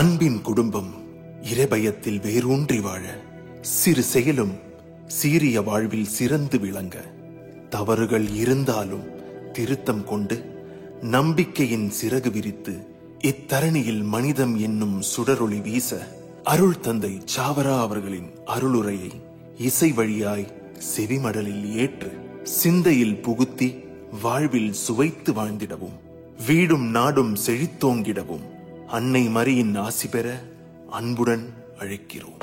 அன்பின் குடும்பம் இறைபயத்தில் வேரூன்றி வாழ, சிறு செயலும் சீரிய வாழ்வில் சிறந்து விளங்க, தவறுகள் இருந்தாலும் திருத்தம் கொண்டு நம்பிக்கையின் சிறகு விரித்து இத்தரணியில் மனிதம் என்னும் சுடரொளி வீச, அருள் தந்தை சாவரா அவர்களின் அருளுரையை இசை வழியாய் செவிமடலில் ஏற்று சிந்தையில் புகுத்தி வாழ்வில் சுவைத்து வாழ்ந்திடவும், வீடும் நாடும் செழித்தோங்கிடவும் அன்னை மரியின் ஆசி பெற அன்புடன் அழைக்கிறோம்.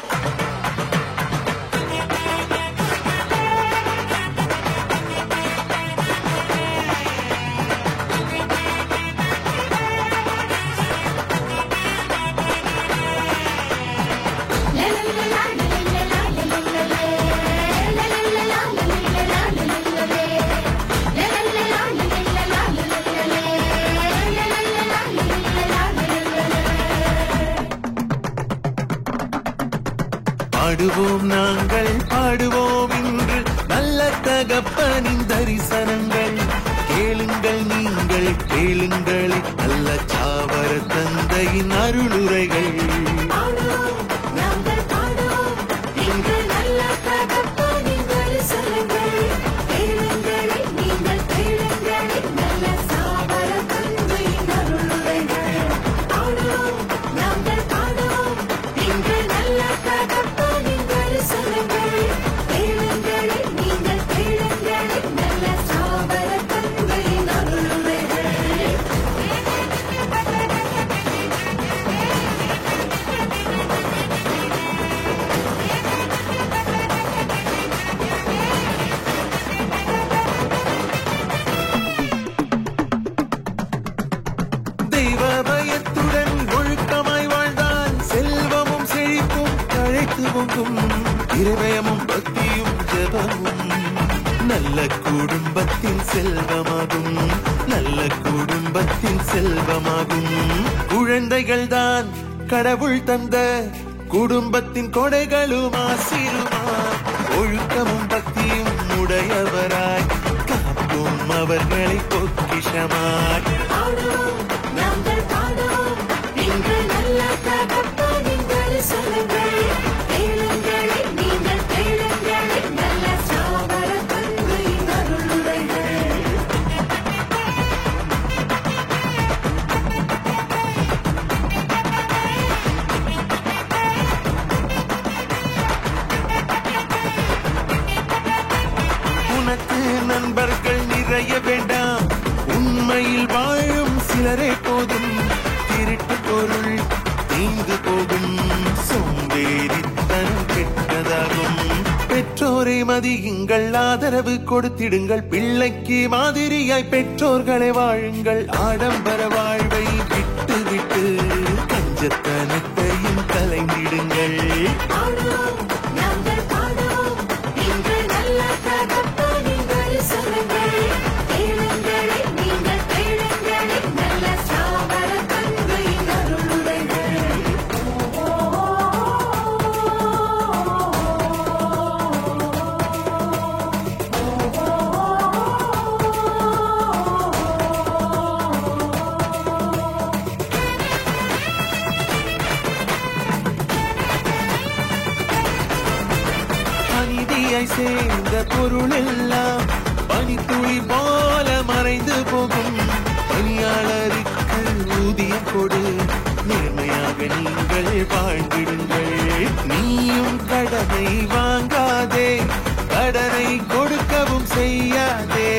பாடுவோம் நாங்கள் பாடுவோம் இன்று நல்ல தகப்பனின் தரிசனங்கள். கேளுங்கள் நீங்கள் கேளுங்களே நல்ல சாவர தந்தையின் அருளுரைகள். இறைவயமும் பக்தியும் ஜபமும் நல்ல குடும்பத்தின் செல்வமாகும், நல்ல குடும்பத்தின் செல்வமாகும். குழந்தைகள் தான் கடவுள் தந்த குடும்பத்தின் கொடைகளும் ஆசிருமா. ஒழுக்கமும் பக்தியும் உடையவராய் காப்போம் அவர்களை பொக்கிஷமாய். நண்பர்கள் நிறைய வேண்டாம், உண்மையில் வாழும் சிலரே போதும். திருட்டு பொருள் தீங்கு போகும், சோம்பேறித்தனம் கெட்டதாகும். பெற்றோரை மதியுங்கள், ஆதரவு கொடுத்திடுங்கள், பிள்ளைக்கு மாதிரியாய் பெற்றோர்களை வாழுங்கள். ஆடம்பர வாழ்வை விட்டு விட்டு கஞ்சத்தனத்தையும் கலைந்திடுங்கள். சேர்ந்த பொருள் எல்லாம் பனித்துளி போல மறைந்து போகும். பணியாளருக்கு ஊதியம் கொடு, நேர்மையாக நீங்கள் வாழ்ந்திடுங்கள். நீயும் கடனை வாங்காதே, கடனை கொடுக்கவும் செய்யாதே.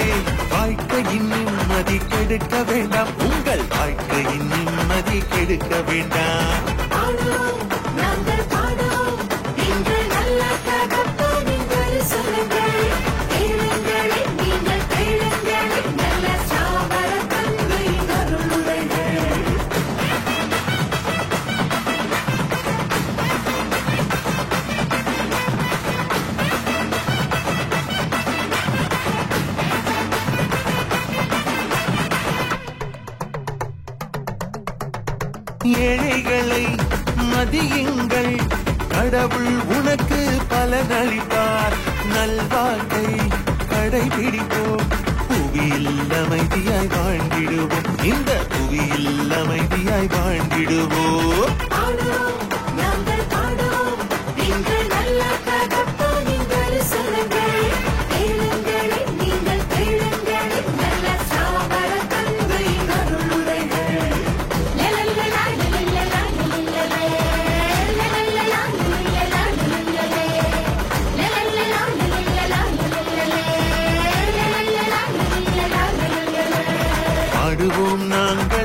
வாழ்க்கையின் நிம்மதி கெடுக்க வேண்டாம், உங்கள் வாழ்க்கையின் நிம்மதி கெடுக்க வேண்டாம். ஏழைகளை மதியுங்கள், கடவுள் உனக்கு பலனளிப்பார். நல்வாழ்க்கை கடைபிடிப்போம், புவிய புவியில் அமைதியாய் வாழ்ந்திடுவோம், இந்த புவியில் அமைதியாய் வாழ்ந்திடுவோம். பாடுவோம், நாங்கள் பாடுவோம், நீங்கள் நல்ல தகப்பனின் தரிசனங்கள். கேளுங்களே, நீங்கள் கேளுங்களே, நல்ல சாவர தந்தையின் அருளுரைகள். லலலலா, லலலலா, லலலலே. லலலலா, லலலலா, லலலலே. லலலலா, லலலலா, லலலலே. லலலலா, லலலலா, லலலலே. பாடுவோம் நாங்கள்